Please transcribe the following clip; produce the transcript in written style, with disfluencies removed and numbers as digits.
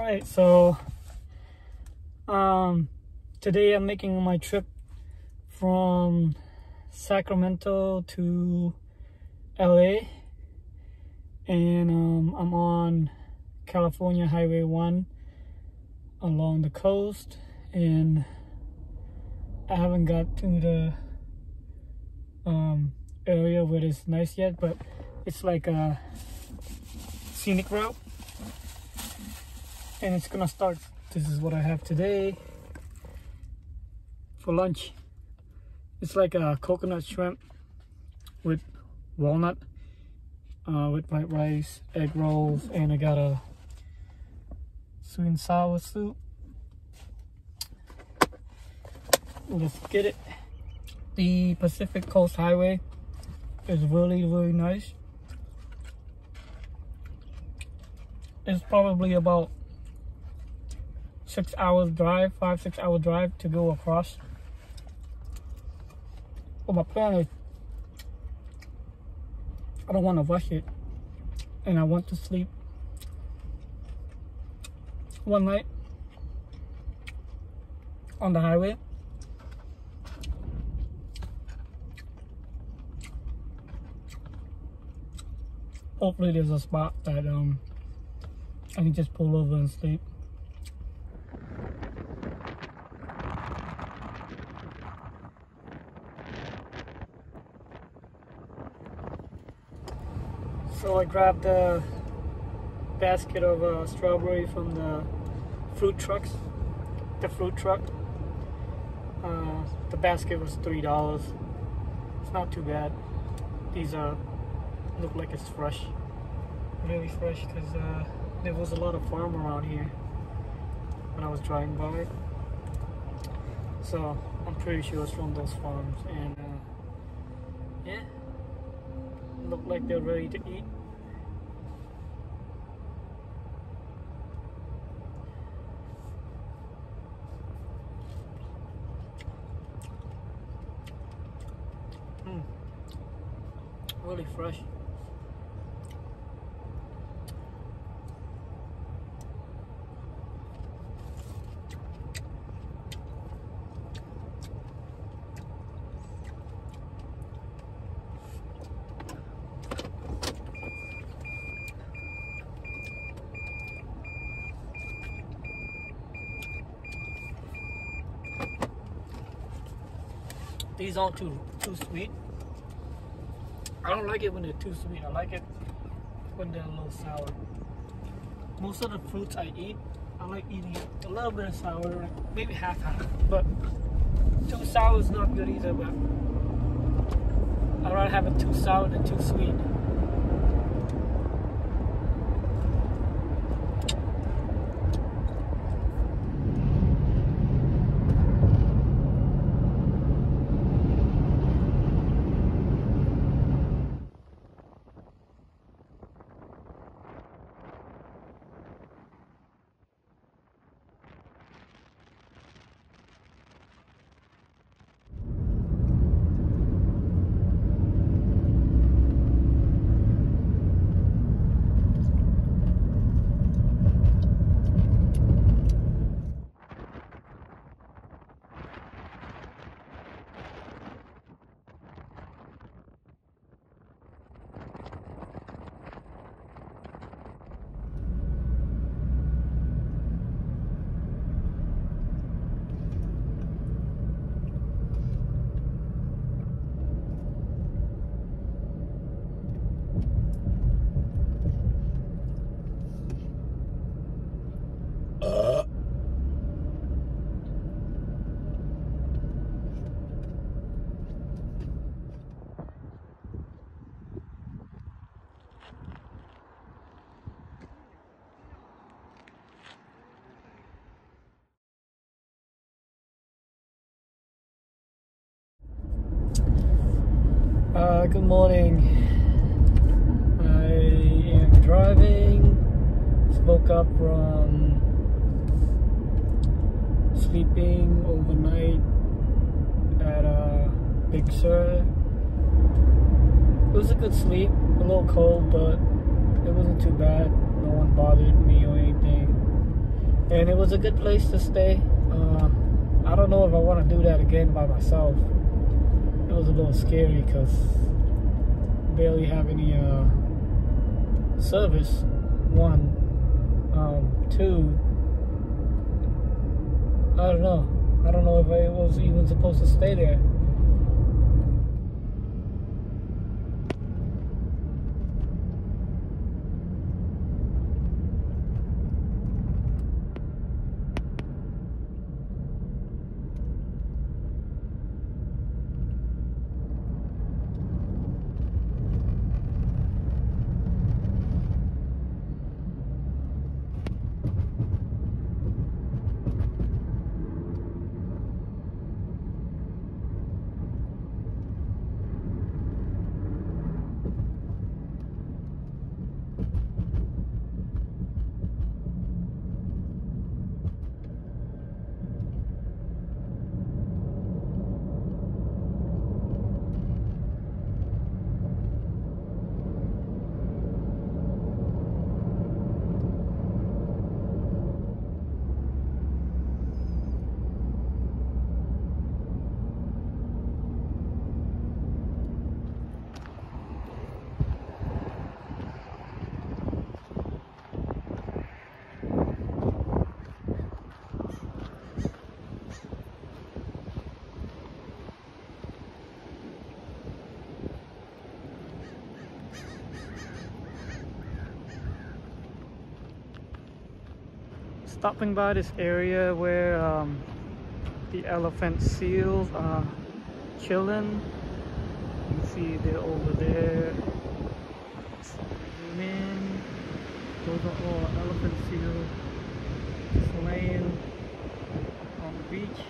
Alright, so today I'm making my trip from Sacramento to LA, and I'm on California Highway 1 along the coast, and I haven't got to the area where it's nice yet, but it's like a scenic route, and it's gonna start. This is what I have today for lunch. It's like a coconut shrimp with walnut, with white rice, egg rolls, and I got a sweet and sour soup. Let's get it. The Pacific Coast Highway is really nice. It's probably about 6 hours drive, 5-6 hour drive to go across. But my plan is I don't want to rush it, and I want to sleep one night on the highway. Hopefully there's a spot that I can just pull over and sleep. So I grabbed a basket of strawberry from the fruit trucks. The fruit truck. The basket was $3. It's not too bad. These look like it's fresh, really fresh, because there was a lot of farm around here when I was driving by. So I'm pretty sure it's from those farms, and yeah, look like they're ready to eat. Really fresh. These aren't too sweet. I don't like it when they're too sweet. I like it when they're a little sour. Most of the fruits I eat, I like eating a little bit of sour, like maybe half. But too sour is not good either, but I'd rather have it too sour than too sweet. Good morning. I am driving. Just woke up from sleeping overnight at Big Sur. It was a good sleep, a little cold, but it wasn't too bad. No one bothered me or anything. and it was a good place to stay. I don't know if I want to do that again by myself. It was a little scary because barely have any service. One, two. I don't know. I don't know if I was even supposed to stay there. Stopping by this area where the elephant seals are chilling. You can see they're over there. Zoom in. Those are all elephant seals just laying on the beach.